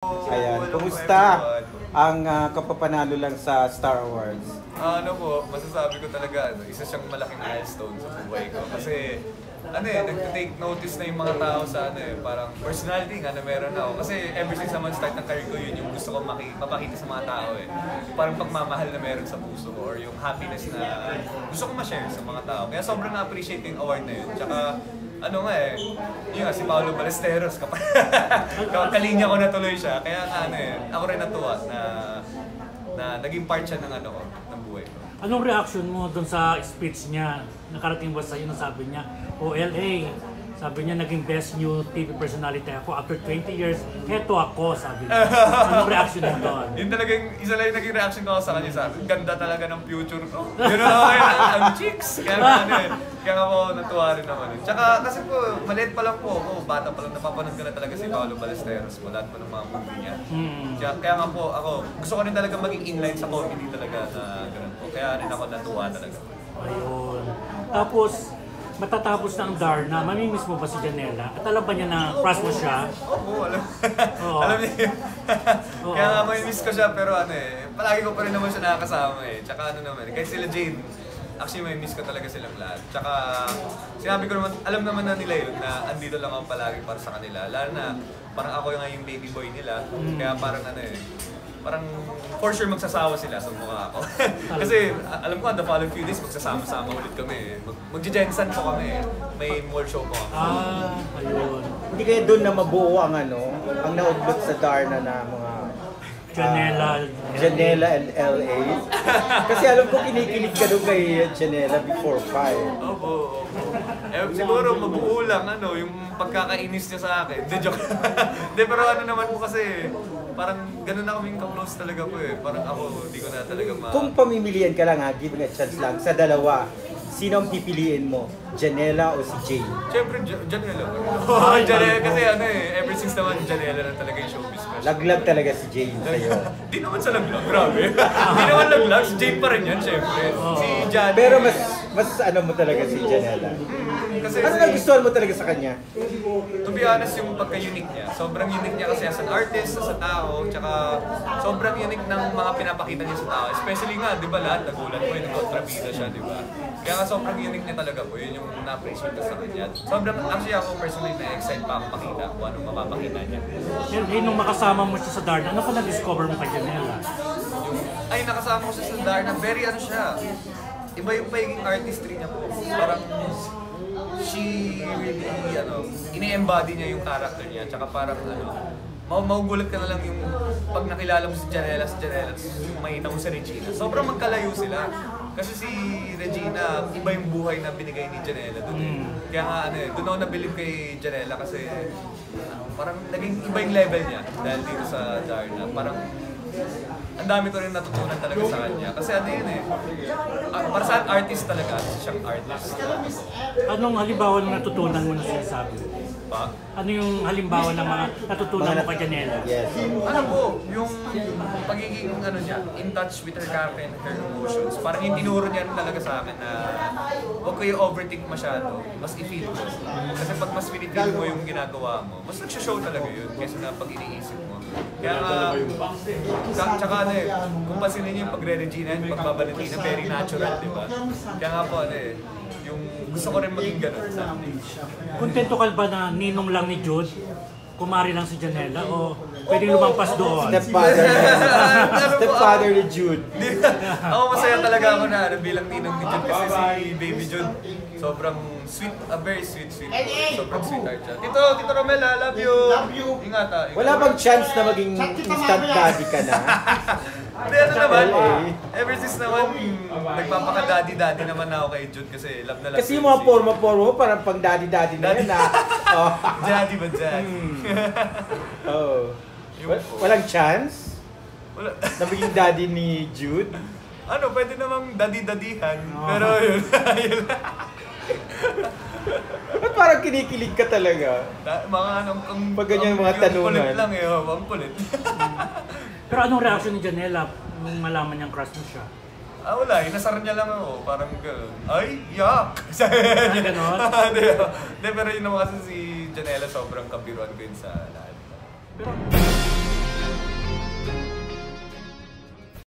Ayan, kumusta ang kapapanalo lang sa Star Wars? Ano po, masasabi ko talaga, isa siyang malaking milestone sa buhay ko. Kasi, nag-take notice na yung mga tao sa parang personality nga na meron ako. Kasi ever since naman start ng career ko, yun yung gusto ko mapakita sa mga tao eh. Parang pagmamahal na meron sa puso ko or yung happiness na gusto ko ma-share sa mga tao. Kaya sobrang na-appreciate yung award na yun. Tsaka, yun nga, si Paolo Ballesteros, kalinya ko na tuloy siya. Kaya ako rin natuwa na naging part siya ng ng buhay ko. Anong reaction mo doon sa speech niya? Nakarating ba sa'yo na sabi niya, OLA, sabi niya naging best new TV personality ako after 20 years, heto ako, sabi niya. Anong reaction mo doon? Yun talagang, isa lang yung naging reaction ko sa kanya, sabi, ganda talaga ng future ko. Yun ang chicks. Kaya nga po natuwa rin naman. Tsaka kasi po, maliit pa lang po ako, bata pa lang, napapanood ko na talaga si Paolo Ballesteros po, lahat po ng mga movie niya. Kaya nga po ako, gusto ko rin talaga maging inline sa comedy talaga na ganun po. Kaya rin ako natuwa talaga. Ayun. Tapos, matatapos na ang Darna, mamimiss mo ba si Janela? At alam ba niya na crush mo siya? Oo, alam. Alam niya yun. Kaya nga mamimiss ko siya, pero palagi ko pa rin naman siya nakakasama eh. Tsaka kahit sila Jane, actually mamimiss ko talaga silang lahat. Tsaka sinabi ko naman, alam naman na nila yun na andito lang ako palagi para sa kanila. Lalo na parang ako yung baby boy nila. Kaya parang parang for sure magsasawa sila sa mukha ako. Kasi alam ko, the following few days magsasama-sama ulit kami. Magji-jensan po kami. May mall show po kami. Ayun. Hindi kaya doon na mabuo ang ang naudlot sa Darna na mga Janela and LA. Kasi alam ko kinikilig ka doon kay Janela before 5. Opo. Siguro mabuo lang yung pagkakainis niya sa akin. Hindi, joke. Hindi, pero naman po kasi parang ganun na kaming ka-close talaga po eh. Parang ako, hindi ko na talaga Kung pamimilian ka lang giving a chance lang sa dalawa, sino ang pipiliin mo? Janela o si Jane? Siyempre, Janela. Janela kasi ever since naman Janela na talaga yung showbiz ko. Laglag talaga si Jane sa'yo. Di naman sa laglag, grabe. Di naman laglag, si Jane pa rin yan, siyempre. Si Jan. Pero mas mo talaga si Janela. Kasi ano nagustuhan mo talaga sa kanya? To be honest, yung pagka-unique niya. Sobrang unique niya kasi as an artist, as a tao, tsaka sobrang unique ng mga pinapakita niya sa tao. Especially nga, di ba lahat, nagulat po, nag-kontrabida siya, di ba? Kaya nga sobrang unique niya talaga po, yun yung na-appreciate ko sa kanya. Sobrang, actually ako personally na-excite pa ako makita kung anong mapapakita niya. Nung makasama mo siya sa Darna, ano pa na-discover mo kay Janela? Nakasama ko siya sa Darna, very siya. Iba yung pagiging artistry niya po. Parang, she really, ini-embody niya yung character niya. Tsaka parang, maugulat ka na lang yung pag nakilala mo si Janela, yung makita mo si Regina. Sobrang magkalayo sila. Kasi si Regina, iba yung buhay na binigay ni Janela doon eh. Kaya nga, doon ako nabilib kay Janela kasi parang naging iba yung level niya dahil dito sa Darna. Parang, ang dami ko rin natutunan talaga sa kanya. Kasi para sa artist talaga, siyang artist. Anong halimbawa ng natutunan mo na sinasabi? Pa? Ano yung halimbawa ng mga natutunan mo kay Janela? Yes. Yung pagiging niya, in touch with her character and her emotions. Parang yung tinuro niya rin talaga sa akin na huwag ko yung overthink masyado, mas i-feel mo. Kasi pag mas pinipil mo yung ginagawa mo, mas nagsishow talaga yun kaysa na pag iniisip mo. Kaya nga, tsaka kung pasinin niyo yung pagre-Regina, yung pagbabalantina, very natural, di ba? Kaya nga po, yung gusto ko rin maging ganun someday. Kontento ka ba na ninong lang ni Jude? Kumari lang si Janela o pwedeng lumampas doon? Stepfather ni Jude. Ako masaya talaga ako na bilang ninong ni Jude kasi si Baby Jude sobrang sweet, very sweet. Sobrang sweetheart siya. Tito Romel, love you. Ingat. Wala bang chance na maging instant daddy ka na? Hindi, naman. Ever since naman, nagpapaka-daddy naman ako kay Jude kasi love na love. Kasi yung mga forma parang pang daddy na yun na. Daddy ba daddy? Walang chance? Wala. Na maging daddy ni Jude? Pwede namang daddy-daddyhan. Pero yun. Ba't parang kinikilig ka talaga? Pag ganyan mga tanunan. Kulit lang ang kulit. Pero anong reaction ni Janela nung malaman niyang crush mo siya? Wala, inasar niya lang ako, parang gano'n. Ay, yak! Ganon? Hindi, pero yun naman kasi si Janela sobrang kabiruan ko yun sa lahat.